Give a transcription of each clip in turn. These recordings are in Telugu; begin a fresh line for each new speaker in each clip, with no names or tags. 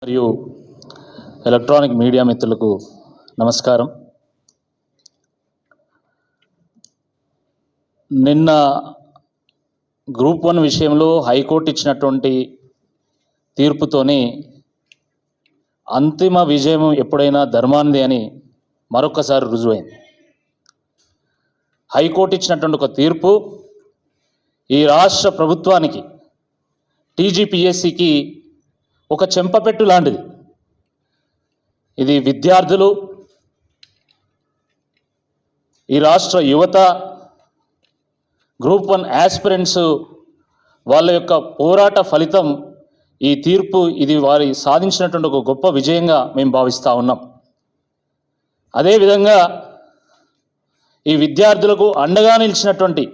మరియు ఎలక్ట్రానిక్ మీడియా మిత్రులకు నమస్కారం. నిన్న గ్రూప్ 1 విషయంలో హైకోర్టు ఇచ్చినటువంటి తీర్పుతోని అంతిమ విజయం ఎప్పుడైనా ధర్మానిదే అని మరొకసారి రుజువైంది. హైకోర్టు ఇచ్చినటువంటి ఒక తీర్పు ఈ రాష్ట్ర ప్రభుత్వానికి, టీజీపీఎస్సీకి ఒక చెంపపెట్టు లాంటిది. ఇది విద్యార్థులు, ఈ రాష్ట్ర యువత, గ్రూప్ 1 యాస్పిరెంట్స్ వాళ్ళ యొక్క పోరాట ఫలితం ఈ తీర్పు. ఇది వారి సాధించినటువంటి ఒక గొప్ప విజయంగా మేము భావిస్తూ ఉన్నాం. అదేవిధంగా ఈ విద్యార్థులకు అండగా నిలిచినటువంటి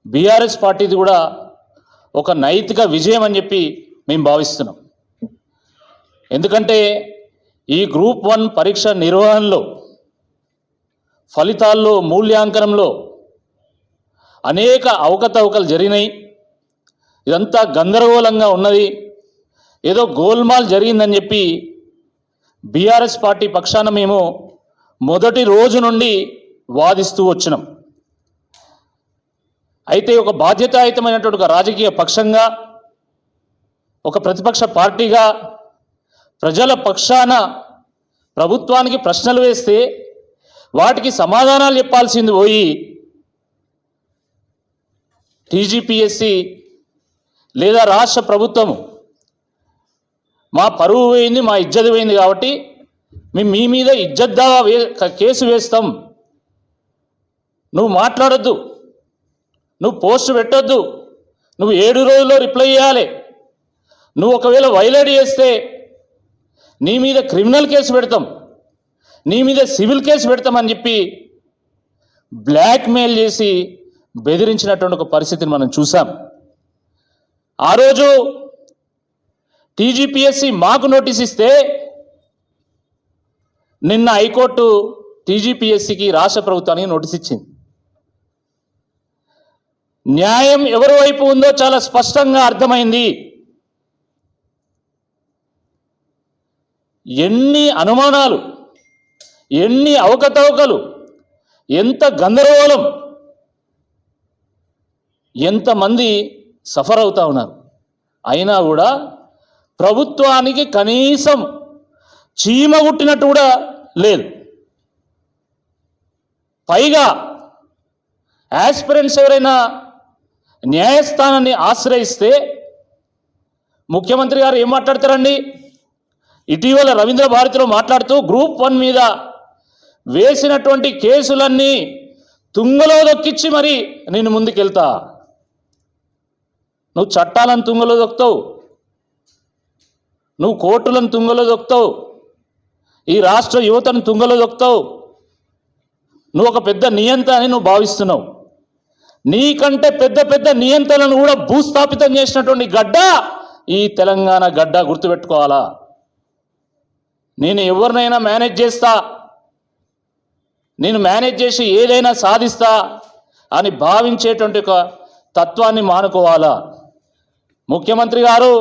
బీఆర్ఎస్ పార్టీది కూడా ఒక నైతిక విజయం అని చెప్పి మేము భావిస్తున్నాం. ఎందుకంటే ఈ గ్రూప్ 1 పరీక్ష నిర్వహణలో, ఫలితాల్లో, మూల్యాంకనంలో అనేక అవకతవకలు జరిగినాయి. ఇదంతా గందరగోళంగా ఉన్నది, ఏదో గోల్మాల్ జరిగిందని చెప్పి బీఆర్ఎస్ పార్టీ పక్షాన మేము మొదటి రోజు నుండి వాదిస్తూ వచ్చినాం. అయితే ఒక బాధ్యతాయుతమైనటువంటి ఒక రాజకీయ పక్షంగా, ఒక ప్రతిపక్ష పార్టీగా ప్రజల పక్షాన ప్రభుత్వానికి ప్రశ్నలు వేస్తే వాటికి సమాధానాలు చెప్పాల్సింది పోయి టీజీపీఎస్సీ లేదా రాష్ట్ర ప్రభుత్వము మా పరువు పోయింది, మా ఇజ్జత్ పోయింది కాబట్టి మేము మీ మీద ఇజ్జత్ దావా కేసు వేస్తాం, నువ్వు మాట్లాడొద్దు, నువ్వు పోస్ట్ పెట్టొద్దు, నువ్వు 7 రోజుల్లో రిప్లై చేయాలి, నువ్వు ఒకవేళ వైలేట్ చేస్తే నీ మీద క్రిమినల్ కేసు పెడతాం, నీ మీద సివిల్ కేసు పెడతామని చెప్పి బ్లాక్మెయిల్ చేసి బెదిరించినటువంటి ఒక పరిస్థితిని మనం చూసాం. ఆ రోజు టీజీపీఎస్సీ మాకు నోటీస్ ఇస్తే నిన్న హైకోర్టు టీజీపీఎస్సీకి, రాష్ట్ర ప్రభుత్వానికి నోటీస్ ఇచ్చింది. న్యాయం ఎవరి వైపు ఉందో చాలా స్పష్టంగా అర్థమైంది. ఎన్ని అనుమానాలు, ఎన్ని అవకతవకలు, ఎంత గందరగోళం, ఎంతమంది సఫర్ అవుతా ఉన్నారు, అయినా కూడా ప్రభుత్వానికి కనీసం చీమ కుట్టినట్టు కూడా లేదు. పైగా యాస్పిరెంట్స్ ఎవరైనా న్యాయస్థానాన్ని ఆశ్రయిస్తే ముఖ్యమంత్రి గారు ఏం మాట్లాడతారండి? ఇటీవల రవీంద్ర భారతిలో మాట్లాడుతూ గ్రూప్ 1 మీద వేసినటువంటి కేసులన్నీ తుంగలో దొక్కిచ్చి మరి నేను ముందుకెళ్తా. నువ్వు చట్టాలను తుంగలో దొక్కుతావు, నువ్వు కోర్టులను తుంగలో దొక్కుతావు, ఈ రాష్ట్ర యువతను తుంగలో దొక్కుతావు, నువ్వు ఒక పెద్ద నియంత అని నువ్వు భావిస్తున్నావు. నీకంటే పెద్ద పెద్ద నియంత్రణను కూడా భూస్థాపితం చేసినటువంటి గడ్డ ఈ తెలంగాణ గడ్డ, గుర్తుపెట్టుకోవాలా. నేను ఎవరినైనా మేనేజ్ చేస్తా, నేను మేనేజ్ చేసి ఏదైనా సాధిస్తా అని భావించేటువంటి ఒక తత్వాన్ని మానుకోవాలా. ముఖ్యమంత్రి గారు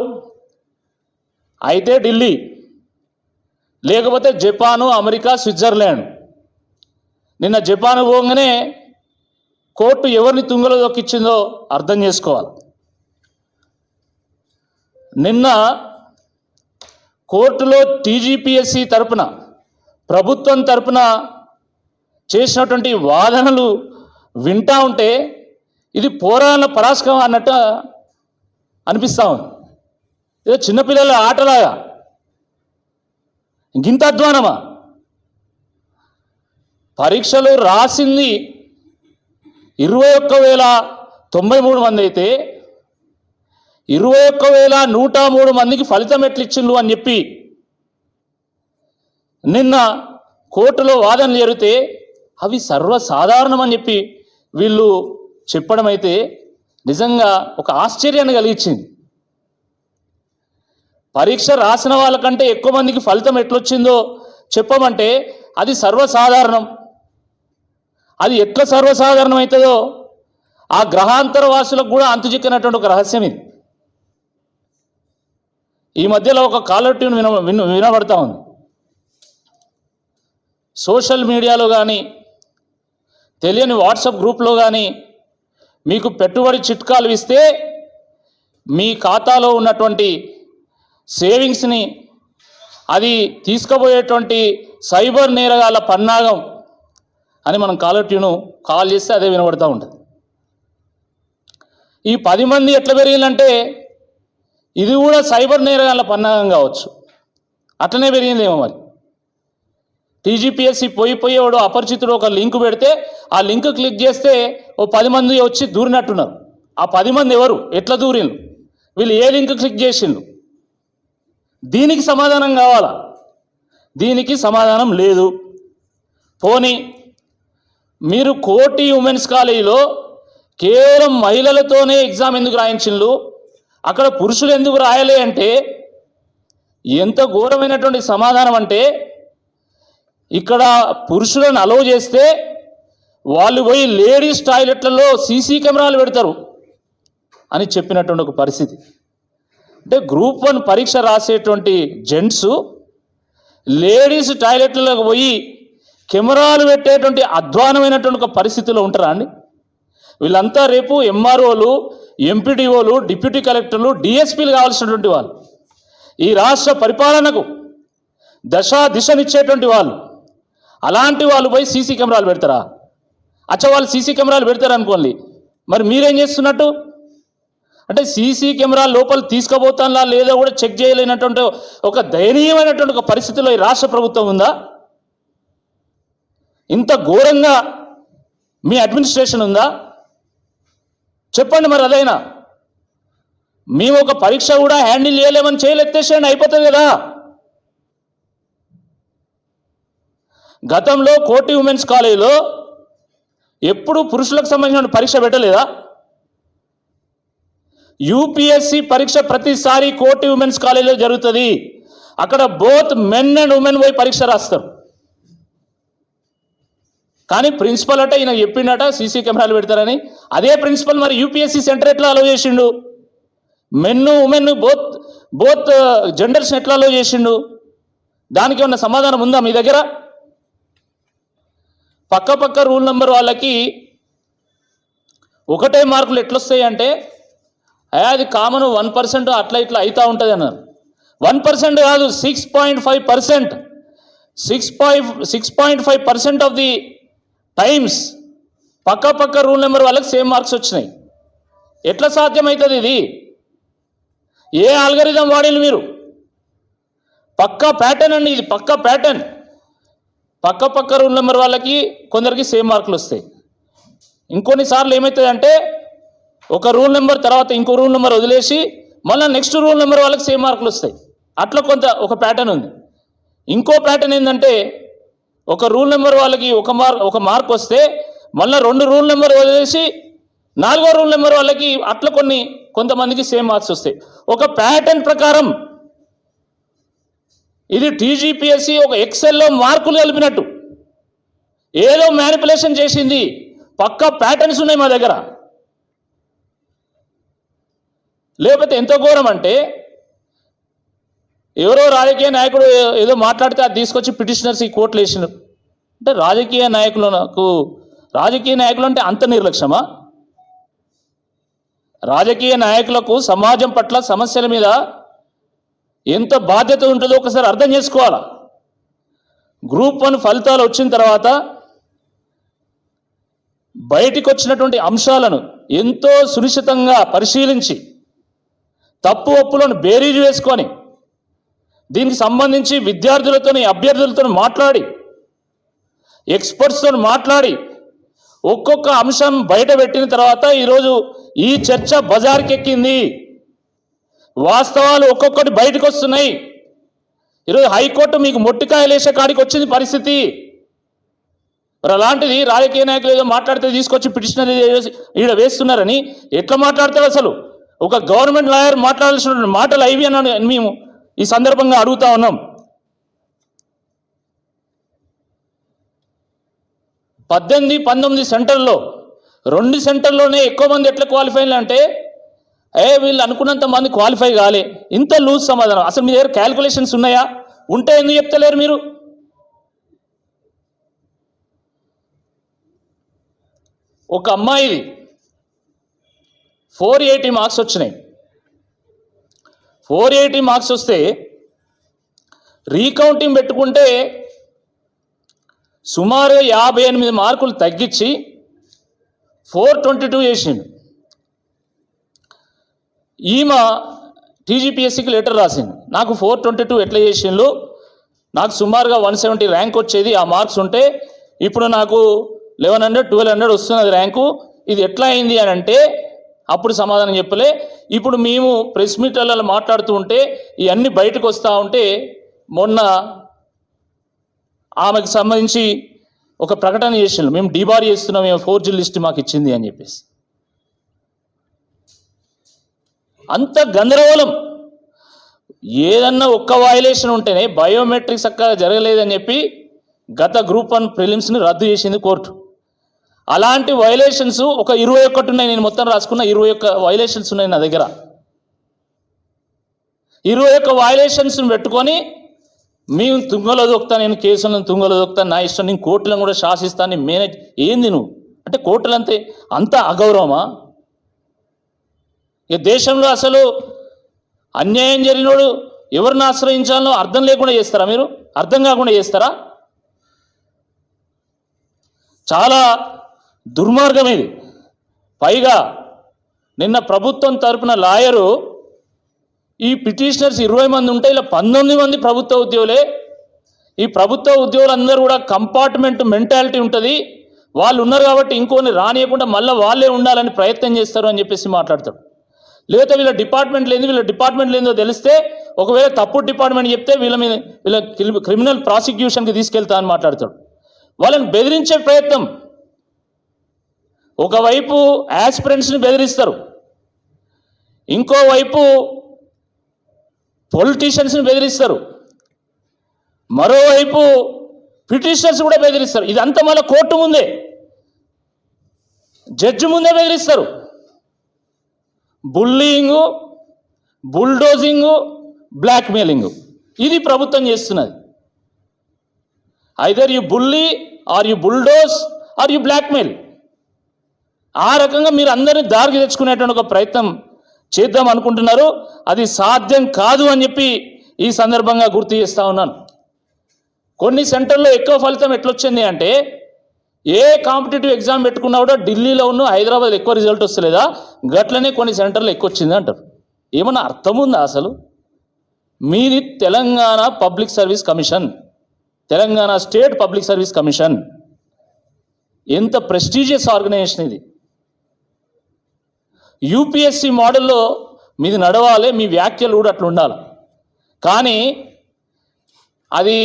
అయితే ఢిల్లీ, లేకపోతే జపాను, అమెరికా, స్విట్జర్లాండ్. నిన్న జపాన్ పోగానే కోర్టు ఎవరిని తుంగలో దొక్కిచ్చిందో అర్థం చేసుకోవాలి. నిన్న కోర్టులో టీజీపీఎస్సీ తరపున, ప్రభుత్వం తరపున చేసినటువంటి వాదనలు వింటా ఉంటే ఇది పోరాళ్ళ పరాస్కం అన్నట్టు అనిపిస్తూ ఉంది. ఏదో చిన్నపిల్లల ఆటలాగా, గింత అధ్వానమా? పరీక్షలు రాసింది 21,093 మంది అయితే 21,103 మందికి ఫలితం ఎట్లిచ్చిండ్రు అని చెప్పి నిన్న కోర్టులో వాదనలు జరిగితే అవి సర్వసాధారణం అని చెప్పి వీళ్ళు చెప్పడం అయితే నిజంగా ఒక ఆశ్చర్యాన్ని కలిగించింది. పరీక్ష రాసిన వాళ్ళకంటే ఎక్కువ మందికి ఫలితం ఎట్లొచ్చిందో చెప్పమంటే అది సర్వసాధారణం. అది ఎట్లా సర్వసాధారణం అవుతుందో ఆ గ్రహాంతర వాసులకు కూడా అంతుచిక్కినటువంటి ఒక రహస్యం ఇది. ఈ మధ్యలో ఒక కాలర్ ట్యూన్ వినబడతా ఉంది. సోషల్ మీడియాలో కానీ తెలియని వాట్సాప్ గ్రూప్లో కానీ మీకు పెట్టుబడి చిట్కాలు ఇస్తే మీ ఖాతాలో ఉన్నటువంటి సేవింగ్స్ని అది తీసుకుపోయేటువంటి సైబర్ నేరగాళ్ళ పన్నాగం అని మనం కాలర్ ట్యూను కాల్ చేస్తే అదే వినబడుతూ ఉంటుంది. ఈ 10 మంది ఎట్లా పెరిగిందంటే ఇది కూడా సైబర్ నేరగాళ్ళ పన్నాగం కావచ్చు, అట్లనే పెరిగిందేమో మరి. టీజీపీఎస్సీ పోయేవాడు అపరిచితుడు ఒక లింక్ పెడితే ఆ లింక్ క్లిక్ చేస్తే ఓ 10 మంది వచ్చి దూరినట్టున్నారు. ఆ 10 మంది ఎవరు, ఎట్లా దూరిండు, వీళ్ళు ఏ లింక్ క్లిక్ చేసిండు? దీనికి సమాధానం కావాలా? దీనికి సమాధానం లేదు. పోనీ మీరు కోటి ఉమెన్స్ కాలేజీలో కేవలం మహిళలతోనే ఎగ్జామ్ ఎందుకు రాయించిండ్రు, అక్కడ పురుషులు ఎందుకు రాయలే అంటే ఎంత ఘోరమైనటువంటి సమాధానం అంటే, ఇక్కడ పురుషులను అలౌ చేస్తే వాళ్ళు పోయి లేడీస్ టాయిలెట్లలో సీసీ కెమెరాలు పెడతారు అని చెప్పినటువంటి ఒక పరిస్థితి. అంటే గ్రూప్ 1 పరీక్ష రాసేటువంటి జెంట్స్ లేడీస్ టాయిలెట్లకు పోయి కెమెరాలు పెట్టేటువంటి అధ్వానమైనటువంటి ఒక పరిస్థితిలో ఉంటారా అండి? వీళ్ళంతా రేపు ఎంఆర్ఓలు, ఎంపీడీఓలు, డిప్యూటీ కలెక్టర్లు, డిఎస్పీలు కావాల్సినటువంటి వాళ్ళు, ఈ రాష్ట్ర పరిపాలనకు దిశనిచ్చేటువంటి వాళ్ళు. అలాంటి వాళ్ళు పోయి సీసీ కెమెరాలు పెడతారా? వాళ్ళు సీసీ కెమెరాలు పెడతారు అనుకోండి, మరి మీరేం చేస్తున్నట్టు? అంటే సీసీ కెమెరా లోపల తీసుకుపోతానా లేదో కూడా చెక్ చేయలేనటువంటి ఒక దయనీయమైనటువంటి ఒక పరిస్థితిలో ఈ రాష్ట్ర ప్రభుత్వం ఉందా? ఇంత ఘోరంగా మీ అడ్మినిస్ట్రేషన్ ఉందా? చెప్పండి మరి. అదైనా మేము ఒక పరీక్ష కూడా హ్యాండిల్ చేయలేమని చేయలేత్తేసేయండి, అయిపోతుంది కదా. గతంలో కోటి ఉమెన్స్ కాలేజీలో ఎప్పుడు పురుషులకు సంబంధించిన పరీక్ష పెట్టలేదా? యూపీఎస్సీ పరీక్ష ప్రతిసారి కోటి ఉమెన్స్ కాలేజీలో జరుగుతుంది. అక్కడ బోత్ మెన్ అండ్ ఉమెన్ పోయి పరీక్ష రాస్తారు. కానీ ప్రిన్సిపల్ అట ఈయన చెప్పిండట సీసీ కెమెరాలు పెడతారని. అదే ప్రిన్సిపల్ మరి యూపీఎస్సీ సెంటర్ ఎట్లా అలౌ చేసిండు? మెన్ ఉమెన్ బోత్ జెండర్స్ని ఎట్లా అలౌ చేసిండు? దానికి ఏమన్నా సమాధానం ఉందా మీ దగ్గర? పక్క రూల్ నెంబర్ వాళ్ళకి ఒకటే మార్కులు ఎట్లొస్తాయి అంటే, అది కామన్ 1% అట్లా ఇట్లా అవుతూ ఉంటుంది అన్నారు. 1% కాదు, 6.5%. 6.5% ఆఫ్ ది టైమ్స్ పక్క రూల్ నెంబర్ వాళ్ళకి సేమ్ మార్క్స్ వచ్చినాయి. ఎట్లా సాధ్యమవుతుంది ఇది? ఏ ఆల్గరిథం వాడిలు మీరు? పక్కా ప్యాటర్న్ అండి ఇది, పక్కా ప్యాటర్న్. పక్క రూల్ నెంబర్ వాళ్ళకి కొందరికి సేమ్ మార్కులు వస్తాయి. ఇంకొన్నిసార్లు ఏమవుతుందంటే ఒక రూల్ నెంబర్ తర్వాత ఇంకో రూల్ నెంబర్ వదిలేసి మళ్ళీ నెక్స్ట్ రూల్ నెంబర్ వాళ్ళకి సేమ్ మార్కులు వస్తాయి. అట్లా ఒక ప్యాటర్న్ ఉంది. ఇంకో ప్యాటర్న్ ఏంటంటే ఒక రూల్ నెంబర్ వాళ్ళకి ఒక మార్క్ వస్తే మళ్ళీ 2 రూల్ నెంబర్ వదిలేసి 4వ రూల్ నెంబర్ వాళ్ళకి అట్లా కొంతమందికి సేమ్ మార్క్స్ వస్తాయి. ఒక ప్యాటర్న్ ప్రకారం ఇది టీజీపీఎస్సీ ఒక ఎక్సెల్లో మార్కులు కలిపినట్టు ఏదో మ్యానిపులేషన్ చేసింది. పక్కా ప్యాటర్న్స్ ఉన్నాయి మా దగ్గర. లేకపోతే ఎంత ఘోరం అంటే, ఎవరో రాజకీయ నాయకుడు ఏదో మాట్లాడితే అది తీసుకొచ్చి పిటిషనర్స్ ఈ కోర్టులు వేసినారు. అంటే రాజకీయ నాయకులు అంటే అంత నిర్లక్ష్యమా? రాజకీయ నాయకులకు సమాజం పట్ల సమస్యల మీద ఎంత బాధ్యత ఉంటుందో ఒకసారి అర్థం చేసుకోవాలా. గ్రూప్ 1 ఫలితాలు వచ్చిన తర్వాత బయటికి వచ్చినటువంటి అంశాలను ఎంతో సునిశ్చితంగా పరిశీలించి తప్పు ఒప్పులను బేరీజు వేసుకొని దీనికి సంబంధించి విద్యార్థులతోని అభ్యర్థులతో మాట్లాడి ఎక్స్పర్ట్స్తో మాట్లాడి ఒక్కొక్క అంశం బయట పెట్టిన తర్వాత ఈరోజు ఈ చర్చ బజార్కి ఎక్కింది. వాస్తవాలు ఒక్కొక్కటి బయటకు వస్తున్నాయి. ఈరోజు హైకోర్టు మీకు మొట్టికాయలు వేసే కాడికి వచ్చింది పరిస్థితి. మరి అలాంటిది రాజకీయ నాయకులు ఏదో మాట్లాడితే తీసుకొచ్చి పిటిషనరీ ఈడ వేస్తున్నారని ఎట్లా మాట్లాడతారు? అసలు ఒక గవర్నమెంట్ లాయర్ మాట్లాడాల్సిన మాటలు అవి అని మేము ఈ సందర్భంగా అడుగుతా ఉన్నాం. 18-19 సెంటర్లో 2 సెంటర్లోనే ఎక్కువ మంది ఎట్లా క్వాలిఫై అంటే వీళ్ళు అనుకున్నంత మంది క్వాలిఫై కాలే, ఇంత లూజ్ సమాధానం. అసలు మీ దగ్గర క్యాల్కులేషన్స్ ఉన్నాయా? ఉంటే ఎందుకు చెప్తలేరు మీరు? ఒక అమ్మాయిది 480 మార్క్స్ వచ్చినాయి. 480 మార్క్స్ వస్తే రీకౌంటింగ్ పెట్టుకుంటే సుమారు 58 మార్కులు తగ్గించి 422 చేసిండు. ఈమె టీజీపీఎస్సీకి లెటర్ రాసింది, నాకు 422 ఎట్లా చేసిండు, నాకు సుమారుగా 170 ర్యాంక్ వచ్చేది, ఆ మార్క్స్ ఉంటే ఇప్పుడు నాకు 1100 1200 వస్తున్నది ర్యాంకు, ఇది ఎట్లా అయింది అని అంటే అప్పుడు సమాధానం చెప్పలే. ఇప్పుడు మేము ప్రెస్ మీట్లలో మాట్లాడుతూ ఉంటే ఇవన్నీ బయటకు వస్తూ ఉంటే మొన్న ఆమెకు సంబంధించి ఒక ప్రకటన చేసిండు, మేము డిబార్ చేస్తున్నాం, మేము 4G లిస్ట్ మాకు ఇచ్చింది అని చెప్పేసి. అంత గందరగోళం. ఏదన్నా ఒక్క వయలేషన్ ఉంటేనే బయోమెట్రిక్స్ చక్కగా జరగలేదని చెప్పి గత గ్రూప్ 1 ప్రిలిమ్స్ని రద్దు చేసింది కోర్టు. అలాంటి వయలేషన్స్ ఒక 21 ఉన్నాయి, నేను మొత్తం రాసుకున్న 21 వయలేషన్స్ ఉన్నాయి నా దగ్గర. 21 వయలేషన్స్ని పెట్టుకొని మేము తుంగలో దొక్కుతాను, నేను కేసులను తుంగలో దొక్కుతాను, నా ఇష్టం, నేను కోర్టులను కూడా శాసిస్తాను, మేనేజ్. ఏంది నువ్వు అంటే కోర్టులంతే అంత అగౌరవమా? ఇక దేశంలో అసలు అన్యాయం జరిగినోడు ఎవరిని ఆశ్రయించాలో అర్థం లేకుండా చేస్తారా మీరు? అర్థం కాకుండా చేస్తారా? చాలా దుర్మార్గం ఇది. పైగా నిన్న ప్రభుత్వం తరపున లాయరు ఈ పిటిషనర్స్ 20 మంది ఉంటే ఇలా 19 మంది ప్రభుత్వ ఉద్యోగులే. ఈ ప్రభుత్వ ఉద్యోగులందరూ కూడా కంపార్ట్మెంట్ మెంటాలిటీ ఉంటుంది, వాళ్ళు ఉన్నారు కాబట్టి ఇంకోని రానియకుండా మళ్ళీ వాళ్ళే ఉండాలని ప్రయత్నం చేస్తారు అని చెప్పేసి మాట్లాడతాడు. లేకపోతే వీళ్ళ డిపార్ట్మెంట్ లేదో తెలిస్తే ఒకవేళ తప్పుడు డిపార్ట్మెంట్ చెప్తే వీళ్ళ క్రిమినల్ ప్రాసిక్యూషన్కి తీసుకెళ్తా అని మాట్లాడతాడు. వాళ్ళని బెదిరించే ప్రయత్నం. ఒకవైపు యాస్పిరెంట్స్ని బెదిరిస్తారు, ఇంకోవైపు పొలిటీషియన్స్ని బెదిరిస్తారు, మరోవైపు పిటిషనర్స్ కూడా బెదిరిస్తారు. ఇదంతా మళ్ళీ కోర్టు ముందే, జడ్జి ముందే బెదిరిస్తారు. బుల్లింగు, బుల్డోజింగు, బ్లాక్మెయిలింగు, ఇది ప్రభుత్వం చేస్తున్నది. Either you bully or you bulldoze or you blackmail. ఆ రకంగా మీరు అందరినీ దారికి తెచ్చుకునేటువంటి ఒక ప్రయత్నం చేద్దాం అనుకుంటున్నారు. అది సాధ్యం కాదు అని చెప్పి ఈ సందర్భంగా గుర్తు చేస్తూ ఉన్నాను. కొన్ని సెంటర్లో ఎక్కువ ఫలితం ఎట్లొచ్చింది అంటే, ఏ కాంపిటేటివ్ ఎగ్జామ్ పెట్టుకున్నా కూడా ఢిల్లీలో ఉన్న హైదరాబాద్ ఎక్కువ రిజల్ట్ వస్తలేదా, గట్లనే కొన్ని సెంటర్లు ఎక్కువ వచ్చింది అంటారు. ఏమన్నా అర్థం ఉందా అసలు? మీది Telangana public service commission, Telangana state public service commission. ఎంత ప్రెస్టీజియస్ ఆర్గనైజేషన్ ఇది. యూపీఎస్సీ మోడల్లో మీది నడవాలి, మీ వ్యాఖ్యలు కూడా అట్లా ఉండాలి. కానీ అది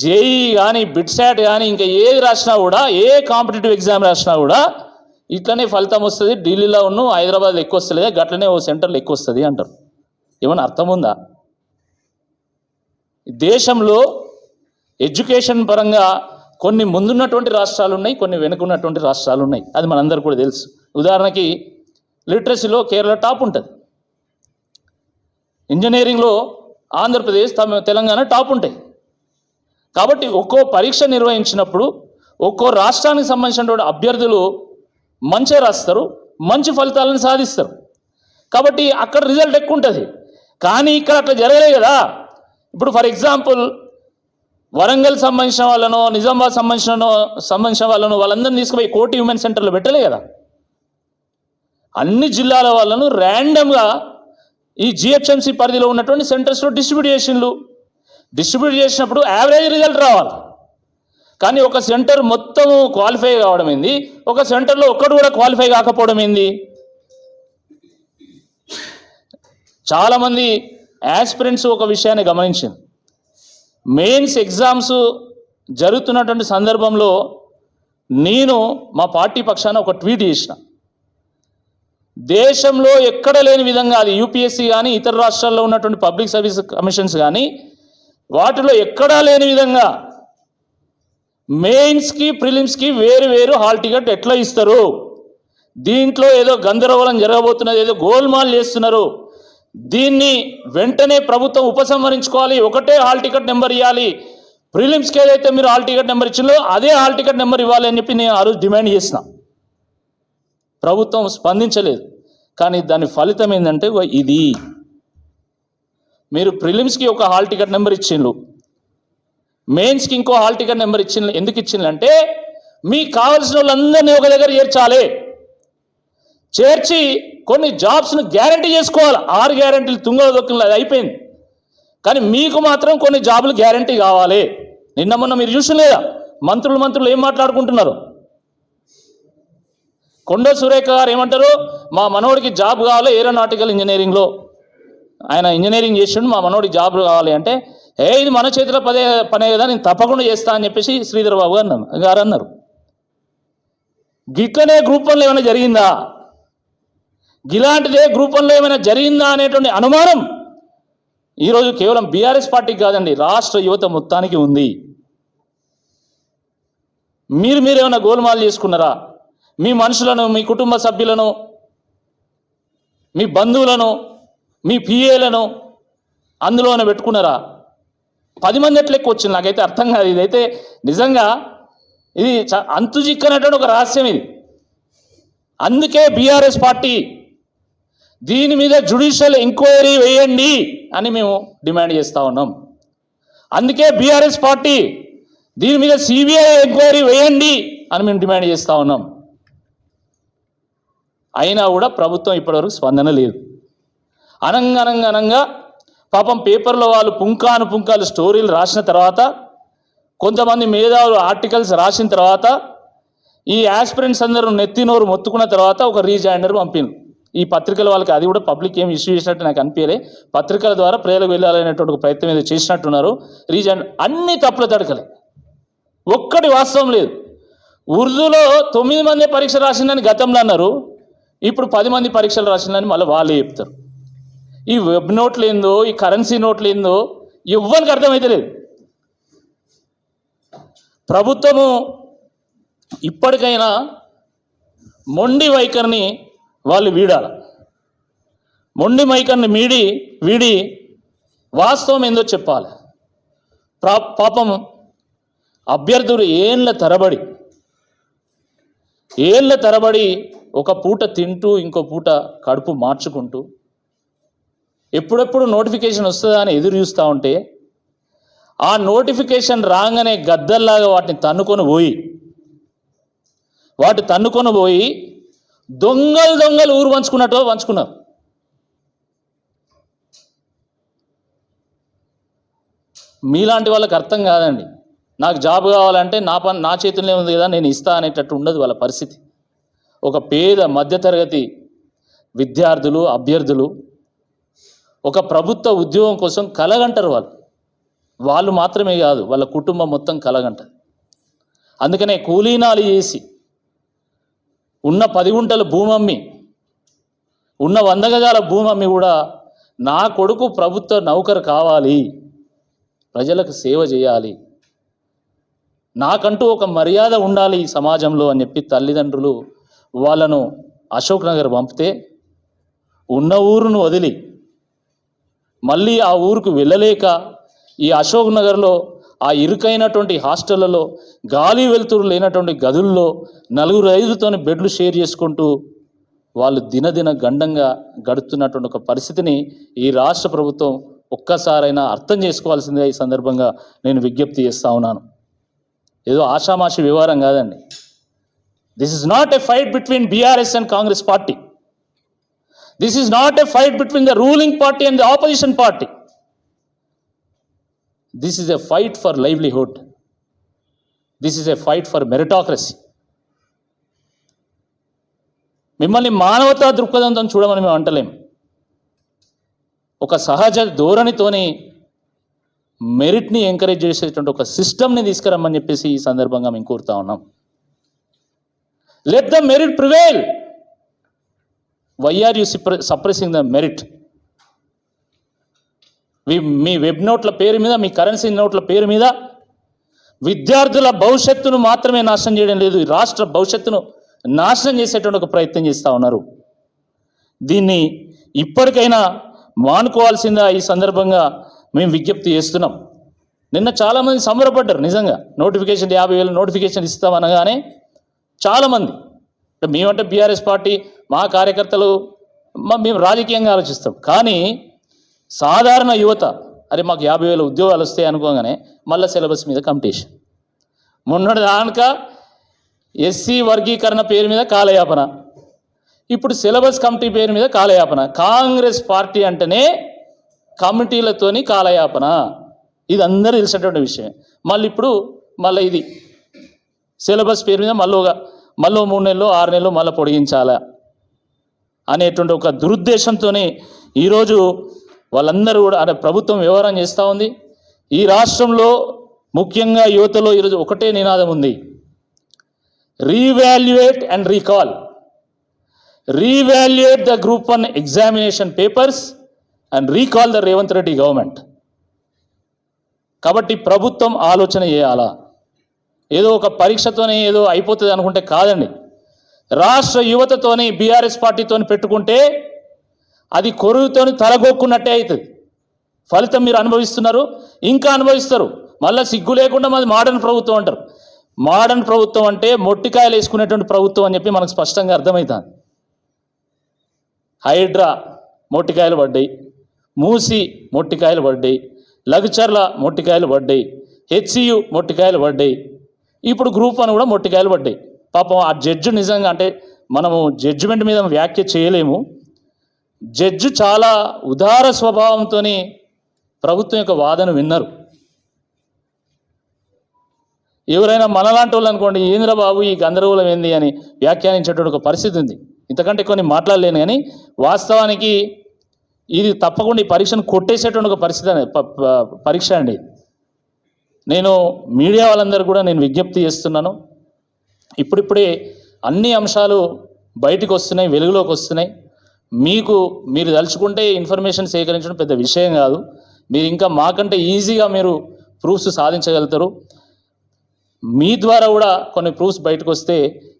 జేఈ కానీ బిట్సాట్ కానీ ఇంకా ఏది రాసినా కూడా, ఏ కాంపిటేటివ్ ఎగ్జామ్ రాసినా కూడా ఇట్లనే ఫలితం వస్తుంది, ఢిల్లీలో ఉన్న హైదరాబాద్లో ఎక్కువ వస్తలేదా, గట్లనే ఓ సెంటర్లో ఎక్కువ వస్తుంది అంటారు. ఏమన్నా అర్థం ఉందా? దేశంలో ఎడ్యుకేషన్ పరంగా కొన్ని ముందున్నటువంటి రాష్ట్రాలు ఉన్నాయి, కొన్ని వెనుకున్నటువంటి రాష్ట్రాలు ఉన్నాయి. అది మనందరికీ కూడా తెలుసు. ఉదాహరణకి లిటరసీలో కేరళ టాప్ ఉంటుంది, ఇంజనీరింగ్లో ఆంధ్రప్రదేశ్ తెలంగాణ టాప్ ఉంటాయి. కాబట్టి ఒక్కో పరీక్ష నిర్వహించినప్పుడు ఒక్కో రాష్ట్రానికి సంబంధించినటువంటి అభ్యర్థులు మంచిగా రాస్తారు, మంచి ఫలితాలను సాధిస్తారు. కాబట్టి అక్కడ రిజల్ట్ ఎక్కువ ఉంటుంది. కానీ ఇక్కడ అట్లా జరగలే కదా. ఇప్పుడు ఫర్ ఎగ్జాంపుల్ వరంగల్ సంబంధించిన వాళ్ళను, నిజామాబాద్ సంబంధించిన వాళ్ళను వాళ్ళందరినీ తీసుకుపోయి కోటి హ్యూమన్ సెంటర్లో పెట్టలే కదా. అన్ని జిల్లాల వాళ్ళను ర్యాండమ్గా ఈ జిహెచ్ఎంసీ పరిధిలో ఉన్నటువంటి సెంటర్స్లో డిస్ట్రిబ్యూట్ చేసినప్పుడు యావరేజ్ రిజల్ట్ రావాలి. కానీ ఒక సెంటర్ మొత్తం క్వాలిఫై కావడం ఏంది, ఒక సెంటర్లో ఒక్కడు కూడా క్వాలిఫై కాకపోవడం ఏంది? చాలామంది యాస్పిరెంట్స్ ఒక విషయాన్ని గమనించింది. మెయిన్స్ ఎగ్జామ్స్ జరుగుతున్నటువంటి సందర్భంలో నేను మా పార్టీ పక్షాన ఒక ట్వీట్ చేసిన, దేశంలో ఎక్కడ లేని విధంగా అది యూపీఎస్సీ కానీ ఇతర రాష్ట్రాల్లో ఉన్నటువంటి పబ్లిక్ సర్వీస్ కమిషన్స్ కానీ వాటిలో ఎక్కడా లేని విధంగా మెయిన్స్కి ప్రిలిమ్స్కి వేరు హాల్ టికెట్ ఎట్లా ఇస్తారు? దీంట్లో ఏదో గందరగోళం జరగబోతున్నది, ఏదో గోల్మాల్ చేస్తున్నారు. దీన్ని వెంటనే ప్రభుత్వం ఉపసంహరించుకోవాలి. ఒకటే హాల్ టికెట్ నెంబర్ ఇవ్వాలి. ప్రిలిమ్స్కి ఏదైతే మీరు హాల్ టికెట్ నెంబర్ ఇచ్చిందో అదే హాల్ టికెట్ నెంబర్ ఇవ్వాలి అని చెప్పి నేను ఆ రోజు డిమాండ్ చేసిన. ప్రభుత్వం స్పందించలేదు. కానీ దాని ఫలితం ఏంటంటే ఇది, మీరు ప్రిలిమ్స్కి ఒక హాల్ టికెట్ నెంబర్ ఇచ్చిండ్రు, మెయిన్స్కి ఇంకో హాల్ టికెట్ నెంబర్ ఇచ్చిండ్రు. ఎందుకు ఇచ్చిండ్రంటే మీకు కావాల్సిన వాళ్ళందరినీ ఒక దగ్గర చేర్చాలి. చేర్చి కొన్ని జాబ్స్ను గ్యారంటీ చేసుకోవాలి. 6 గ్యారంటీలు తుంగలో దొక్కిన అది అయిపోయింది. కానీ మీకు మాత్రం కొన్ని జాబులు గ్యారంటీ కావాలి. నిన్న మొన్న మీరు చూసలేదా మంత్రులు ఏం మాట్లాడుకుంటున్నారు? కొండ సురేఖ గారు ఏమంటారు, మా మనోడికి జాబ్ కావాలి ఏరోనాటికల్ ఇంజనీరింగ్లో, ఆయన ఇంజనీరింగ్ చేసిండు, మా మనోడికి జాబ్ కావాలి అంటే, ఇది మన చేతిలో పనే కదా, నేను తప్పకుండా చేస్తా అని చెప్పేసి శ్రీధర్ బాబు గారు అన్నారు. గిట్లనే గ్రూప్ 1లో ఏమైనా జరిగిందా, గిలాంటిదే గ్రూప్ 1లో ఏమైనా జరిగిందా అనేటువంటి అనుమానం ఈరోజు కేవలం బీఆర్ఎస్ పార్టీకి కాదండి, రాష్ట్ర యువత మొత్తానికి ఉంది. మీరేమైనా గోల్మాల్ చేసుకున్నారా? మీ మనుషులను, మీ కుటుంబ సభ్యులను, మీ బంధువులను, మీ పిఏలను అందులోనే పెట్టుకున్నారా? 10 మంది ఎట్లెక్క వచ్చింది నాకైతే అర్థం కాదు. ఇదైతే నిజంగా ఇది అంతుజిక్కనటువంటి ఒక రహస్యం ఇది. అందుకే బీఆర్ఎస్ పార్టీ దీని మీద జ్యుడిషియల్ ఎంక్వైరీ వేయండి అని మేము డిమాండ్ చేస్తూ ఉన్నాం. అందుకే బీఆర్ఎస్ పార్టీ దీని మీద సిబిఐ ఎంక్వైరీ వేయండి అని మేము డిమాండ్ చేస్తూ ఉన్నాం. అయినా కూడా ప్రభుత్వం ఇప్పటివరకు స్పందన లేదు. అనంగా పాపం పేపర్లో వాళ్ళు పుంకాలు స్టోరీలు రాసిన తర్వాత, కొంతమంది మేధావులు ఆర్టికల్స్ రాసిన తర్వాత, ఈ యాస్పిరెంట్స్ అందరూ నెత్తినోరు మొత్తుకున్న తర్వాత ఒక రీజాయినర్ పంపింది. ఈ పత్రికల వాళ్ళకి అది కూడా పబ్లిక్ ఏమి ఇష్యూ చేసినట్టు నాకు అనిపించలే. పత్రికల ద్వారా ప్రజలకు వెళ్ళాలనేటువంటి ఒక ప్రయత్నం ఏదో చేసినట్టున్నారు. రీజాయినర్ అన్ని తప్పుల తడకలే, ఒక్కటి వాస్తవం లేదు. ఉర్దూలో 9 మంది పరీక్ష రాసిందని గతంలో అన్నారు, ఇప్పుడు 10 మంది పరీక్షలు రాసిందని మళ్ళీ వాళ్ళే చెప్తారు. ఈ వెబ్ నోట్లు ఏందో, ఈ కరెన్సీ నోట్లు ఏందో ఎవ్వరికి అర్థమైతే లేదు. ప్రభుత్వము ఇప్పటికైనా మొండి వైఖరిని వాళ్ళు వీడాలి. మొండి వైఖరిని వీడి వాస్తవం ఏందో చెప్పాలి. పాపం అభ్యర్థులు ఏళ్ళ తరబడి ఒక పూట తింటూ ఇంకో పూట కడుపు మార్చుకుంటూ ఎప్పుడెప్పుడు నోటిఫికేషన్ వస్తుందా అని ఎదురు చూస్తూ ఉంటే, ఆ నోటిఫికేషన్ రాగానే గద్దల్లాగా వాటిని తన్నుకొని పోయి దొంగలు ఊరు పంచుకున్నారు. మీలాంటి వాళ్ళకి అర్థం కాదండి. నాకు జాబ్ కావాలంటే నా చేతుల్లో ఉంది కదా, నేను ఇస్తా అనేటట్టు ఉండదు వాళ్ళ పరిస్థితి. ఒక పేద మధ్యతరగతి విద్యార్థులు, అభ్యర్థులు ఒక ప్రభుత్వ ఉద్యోగం కోసం కలగంటారు. వాళ్ళు మాత్రమే కాదు, వాళ్ళ కుటుంబం మొత్తం కలగంటారు. అందుకనే కూలీనాలు చేసి ఉన్న 10 గుంటల భూమి అమ్మి, ఉన్న 100 గజాల భూమి అమ్మి కూడా నా కొడుకు ప్రభుత్వ నౌకరు కావాలి, ప్రజలకు సేవ చేయాలి, నాకంటూ ఒక మర్యాద ఉండాలి ఈ సమాజంలో అని చెప్పి తల్లిదండ్రులు వాళ్ళను అశోక్ నగర్ పంపితే, ఉన్న ఊరును వదిలి మళ్ళీ ఆ ఊరుకు వెళ్ళలేక ఈ అశోక్ నగర్లో ఆ ఇరుకైనటువంటి హాస్టళ్లలో, గాలి వెలుతురు లేనటువంటి గదుల్లో 4-5తోని బెడ్లు షేర్ చేసుకుంటూ వాళ్ళు దినదిన గండంగా గడుపుతున్నటువంటి ఒక పరిస్థితిని ఈ రాష్ట్ర ప్రభుత్వం ఒక్కసారైనా అర్థం చేసుకోవాల్సిందే ఈ సందర్భంగా నేను విజ్ఞప్తి చేస్తూ ఉన్నాను. ఏదో ఆషామాషి వ్యవహారం కాదండి. This is not a fight between BRS and Congress party. This is not a fight between the ruling party and the opposition party. This is a fight for livelihood. This is a fight for meritocracy. మిమ్మల్ని మానవతా దృక్పథంతో చూడమని మేము అంటలేం. ఒక సహజ ధోరణితోని మెరిట్ని ఎంకరేజ్ చేసేటువంటి ఒక సిస్టమ్ని తీసుకురమ్మని చెప్పేసి ఈ సందర్భంగా మేము కోరుతా ఉన్నాం. Let the merit prevail. Why are you suppressing the merit? Me web నోట్ల పేరు మీద, మీ కరెన్సీ నోట్ల పేరు మీద విద్యార్థుల భవిష్యత్తును మాత్రమే నాశనం చేయడం లేదు, రాష్ట్ర భవిష్యత్తును నాశనం చేసేటువంటి ఒక ప్రయత్నం చేస్తూ ఉన్నారు. దీన్ని ఇప్పటికైనా మానుకోవాల్సిందా ఈ సందర్భంగా మేము విజ్ఞప్తి చేస్తున్నాం. నిన్న చాలామంది సంబరపడ్డారు. నిజంగా నోటిఫికేషన్ 50,000 నోటిఫికేషన్ ఇస్తామనగానే చాలామంది, మేమంటే బీఆర్ఎస్ పార్టీ మా కార్యకర్తలు మేము రాజకీయంగా ఆలోచిస్తాం, కానీ సాధారణ యువత అరే మాకు 50,000 ఉద్యోగాలు వస్తాయి అనుకోగానే మళ్ళీ సిలబస్ మీద కాంపిటీషన్. మొన్నటి దానిక ఎస్సీ వర్గీకరణ పేరు మీద కాలయాపన, ఇప్పుడు సిలబస్ కమిటీ పేరు మీద కాలయాపన. కాంగ్రెస్ పార్టీ అంటేనే కమిటీలతోని కాలయాపన, ఇది అందరూ తెలిసినటువంటి విషయం. మళ్ళీ ఇప్పుడు మళ్ళీ ఇది సిలబస్ పేరు మీద మళ్ళీ 3 నెలలు 6 నెలలు మళ్ళీ పొడిగించాలా అనేటువంటి ఒక దురుద్దేశంతోనే ఈరోజు వాళ్ళందరూ కూడా అంటే ప్రభుత్వం వ్యవహారం చేస్తూ ఉంది. ఈ రాష్ట్రంలో ముఖ్యంగా యువతలో ఈరోజు ఒకటే నినాదం ఉంది, revaluate and recall. Revaluate the group 1 examination papers and recall the Revanth Reddy government. కాబట్టి ప్రభుత్వం ఆలోచన చేయాలా, ఏదో ఒక పరీక్షతోనే ఏదో అయిపోతుంది అనుకుంటే కాదండి. రాష్ట్ర యువతతోని బీఆర్ఎస్ పార్టీతోని పెట్టుకుంటే అది కొరువుతోని తలగొక్కున్నట్టే అవుతుంది. ఫలితం మీరు అనుభవిస్తున్నారు, ఇంకా అనుభవిస్తారు. మళ్ళీ సిగ్గు లేకుండా మాది మోడర్న్ ప్రభుత్వం అంటారు. మోడర్న్ ప్రభుత్వం అంటే మొట్టికాయలు వేసుకునేటువంటి ప్రభుత్వం అని చెప్పి మనకు స్పష్టంగా అర్థమవుతుంది. హైడ్రా మొట్టికాయలు పడ్డాయి, మూసి మొట్టికాయలు పడ్డాయి, లగచర్ల మొట్టికాయలు పడ్డాయి, హెచ్సియు మొట్టికాయలు పడ్డాయి, ఇప్పుడు గ్రూప్ 1 కూడా మొట్టికాయలు పడ్డాయి. పాపం ఆ జడ్జి నిజంగా అంటే మనము జడ్జిమెంట్ మీద వ్యాఖ్య చేయలేము. జడ్జి చాలా ఉదార స్వభావంతో ప్రభుత్వం యొక్క వాదన విన్నారు. ఎవరైనా మనలాంటి వాళ్ళు అనుకోండి, ఏంద్ర బాబు ఈ గందరగోళం ఏంది అని వ్యాఖ్యానించేటువంటి ఒక పరిస్థితి ఉంది. ఇంతకంటే కొన్ని మాట్లాడలేను, కానీ వాస్తవానికి ఇది తప్పకుండా ఈ పరీక్షను కొట్టేసేటువంటి ఒక పరిస్థితి పరీక్ష అండి. నేను మీడియా వాళ్ళందరూ కూడా నేను విజ్ఞప్తి చేస్తున్నాను, ఇప్పుడిప్పుడే అన్ని అంశాలు బయటకు వస్తున్నాయి, వెలుగులోకి వస్తున్నాయి. మీరు తలుచుకుంటే ఇన్ఫర్మేషన్ సేకరించడం పెద్ద విషయం కాదు. మీరు ఇంకా మాకంటే ఈజీగా మీరు ప్రూఫ్స్ సాధించగలుగుతారు. మీ ద్వారా కూడా కొన్ని ప్రూఫ్స్ బయటకు వస్తే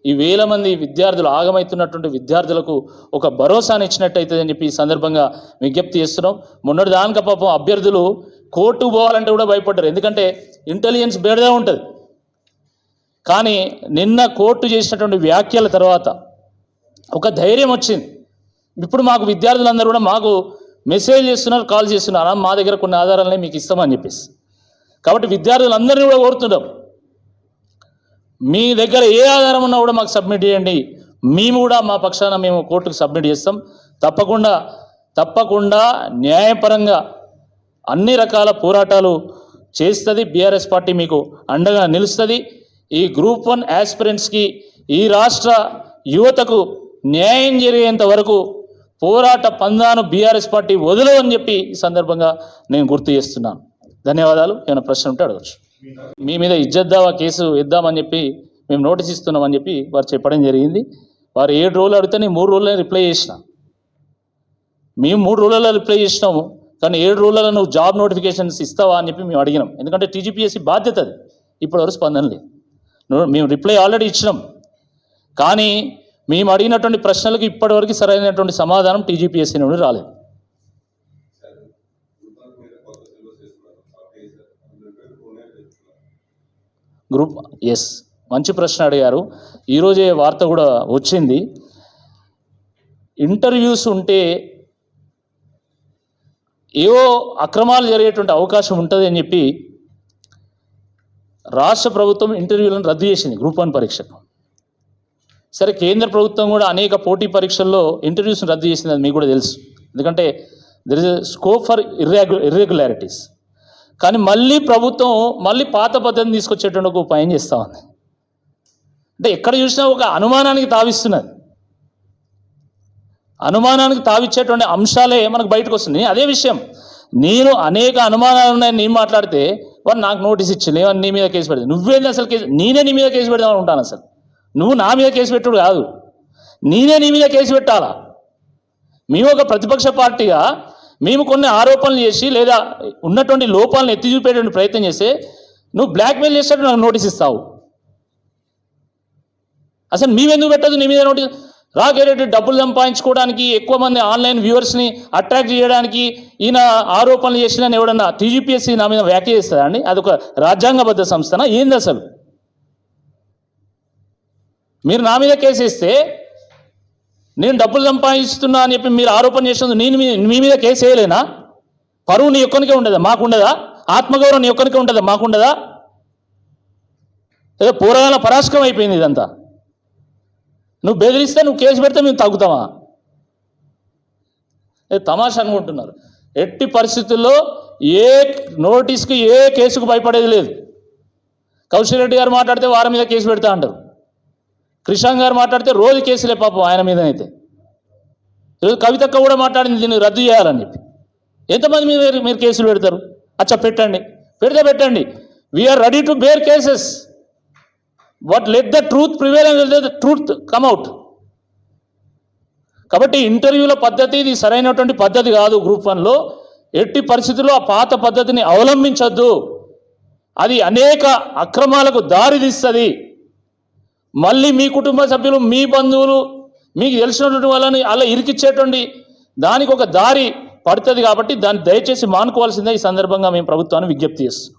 ఈ 1000 మంది విద్యార్థులు ఆగమవుతున్నటువంటి విద్యార్థులకు ఒక భరోసాని ఇచ్చినట్టయితే అని చెప్పి ఈ సందర్భంగా విజ్ఞప్తి చేస్తున్నాం. మొన్నటి దానిక పాపం అభ్యర్థులు కోర్టుకు పోవాలంటే కూడా భయపడ్డారు, ఎందుకంటే ఇంటెలిజెన్స్ బేడగా ఉంటుంది. కానీ నిన్న కోర్టు చేసినటువంటి వ్యాఖ్యల తర్వాత ఒక ధైర్యం వచ్చింది. ఇప్పుడు మాకు విద్యార్థులందరూ కూడా మాకు మెసేజ్ చేస్తున్నారు, కాల్ చేస్తున్నారు, మా దగ్గర కొన్ని ఆధారాలనే మీకు ఇస్తామని చెప్పేసి. కాబట్టి విద్యార్థులందరినీ కూడా కోరుతున్నాం, మీ దగ్గర ఏ ఆధారం ఉన్నా కూడా మాకు సబ్మిట్ చేయండి, మేము కూడా మా పక్షాన మేము కోర్టుకు సబ్మిట్ చేస్తాం. తప్పకుండా న్యాయపరంగా అన్ని రకాల పోరాటాలు చేస్తుంది బీఆర్ఎస్ పార్టీ, మీకు అండగా నిలుస్తుంది. ఈ గ్రూప్ 1 యాస్పిరెంట్స్కి ఈ రాష్ట్ర యువతకు న్యాయం జరిగేంత వరకు పోరాట పందాను బీఆర్ఎస్ పార్టీ వదలదు అని చెప్పి ఈ సందర్భంగా నేను గుర్తు చేస్తున్నాను. ధన్యవాదాలు. ఏమైనా ప్రశ్న ఉంటే అడగచ్చు. మీ మీద ఇజ్జత్ కేసు ఇద్దామని చెప్పి మేము నోటీస్ ఇస్తున్నామని చెప్పి వారు చెప్పడం జరిగింది. వారు 7 రోజులు అడిగితే నేను 3 రోజుల్లో రిప్లై చేసిన. మేము 3 రోజులలో రిప్లై చేసినాము, కానీ 7 రోజులలో నువ్వు జాబ్ నోటిఫికేషన్స్ ఇస్తావా అని చెప్పి మేము అడిగినాం. ఎందుకంటే టీజీపీఎస్సీ బాధ్యత అది. ఇప్పటివరకు స్పందన లేదు. మేము రిప్లై ఆల్రెడీ ఇచ్చినాం, కానీ మేము అడిగినటువంటి ప్రశ్నలకు ఇప్పటివరకు సరైనటువంటి సమాధానం టీజీపీఎస్సీ నుండి రాలేదు. గ్రూప్ ఎస్, మంచి ప్రశ్న అడిగారు. ఈరోజే వార్త కూడా వచ్చింది, ఇంటర్వ్యూస్ ఉంటే ఏవో అక్రమాలు జరిగేటువంటి అవకాశం ఉంటుంది అని చెప్పి రాష్ట్ర ప్రభుత్వం ఇంటర్వ్యూలను రద్దు చేసింది గ్రూప్ 1 పరీక్షకు. సరే, కేంద్ర ప్రభుత్వం కూడా అనేక పోటీ పరీక్షల్లో ఇంటర్వ్యూస్ని రద్దు చేసింది, అది మీకు కూడా తెలుసు. ఎందుకంటే there is a scope for irregularities. కానీ మళ్ళీ ప్రభుత్వం పాత పద్ధతిని తీసుకొచ్చేటువంటి ఒక ఉపాయం చేస్తూ ఉంది. అంటే ఎక్కడ చూసినా ఒక అనుమానానికి తావిస్తున్నది, అనుమానానికి తావిచ్చేటువంటి అంశాలే మనకు బయటకు వస్తుంది. అదే విషయం, నేను అనేక అనుమానాలు ఉన్నాయని నేను మాట్లాడితే వాడు నాకు నోటీస్ ఇచ్చింది, ఏమన్నా నీ మీద కేసు పెడతాను. నువ్వేంది అసలు కేసు? నేనే నీ మీద కేసు పెడదామని ఉంటాను. అసలు నువ్వు నా మీద కేసు పెట్టుడు కాదు, నేనే నీ మీద కేసు పెట్టాలా. మేము ఒక ప్రతిపక్ష పార్టీగా మేము కొన్ని ఆరోపణలు చేసి లేదా ఉన్నటువంటి లోపాలను ఎత్తి చూపేటువంటి ప్రయత్నం చేస్తే నువ్వు బ్లాక్మెయిల్ చేసేటట్టు నాకు నోటీస్ ఇస్తావు. అసలు మీవెందుకు పెట్టదు నీ మీద నోటీస్? రాకేరెడ్డి డబ్బులు సంపాదించుకోవడానికి, ఎక్కువ మంది ఆన్లైన్ వ్యూవర్స్ని అట్రాక్ట్ చేయడానికి ఈయన ఆరోపణలు చేసిన ఎవడన్నా టీజీపీఎస్సీ నా మీద వ్యాఖ్య చేస్తుందా అండి? అదొక రాజ్యాంగబద్ధ సంస్థనా ఏంది అసలు? మీరు నా మీద కేసు వేస్తే నేను డబ్బులు సంపాదిస్తున్నా అని చెప్పి మీరు ఆరోపణ చేసినందుకు నేను మీ మీద కేసు వేయలేనా? పరువు నీ ఒక్కనికే ఉండదా? మాకుండదా? ఆత్మగౌరవం నీ ఒక్కనికే ఉంటుందా? మాకుండదా? ఏదో పూర్వకాల పరాశకం అయిపోయింది ఇదంతా. నువ్వు బెదిరిస్తే, నువ్వు కేసు పెడితే మేము తగ్గుతామా? తమాషా అనుకుంటున్నారు. ఎట్టి పరిస్థితుల్లో ఏ నోటీస్కి, ఏ కేసుకు భయపడేది లేదు. కౌశల్ రెడ్డి గారు మాట్లాడితే వారి మీద కేసు పెడతా అంటారు. కృష్ణ గారు మాట్లాడితే రోజు కేసులే పాపం ఆయన మీదనైతే. ఈరోజు కవితక్క కూడా మాట్లాడింది దీన్ని రద్దు చేయాలని చెప్పి. ఎంతమంది మీద మీరు కేసులు పెడతారు? అచ్చా పెట్టండి, పెట్టండి. We are ready to bear cases, but let the truth prevail and let the truth come out. కాబట్టి ఇంటర్వ్యూల పద్ధతి ఇది సరైనటువంటి పద్ధతి కాదు. గ్రూప్ 1లో ఎట్టి పరిస్థితుల్లో ఆ పాత పద్ధతిని అవలంబించొద్దు. అది అనేక అక్రమాలకు దారి తీస్తుంది. మళ్ళీ మీ కుటుంబ సభ్యులు, మీ బంధువులు, మీకు తెలిసినటువంటి వాళ్ళని అలా ఇరికిచ్చేటువంటి దానికి ఒక దారి పడుతుంది. కాబట్టి దాన్ని దయచేసి మానుకోవాల్సిందే ఈ సందర్భంగా మేము ప్రభుత్వాన్ని విజ్ఞప్తి చేస్తాం.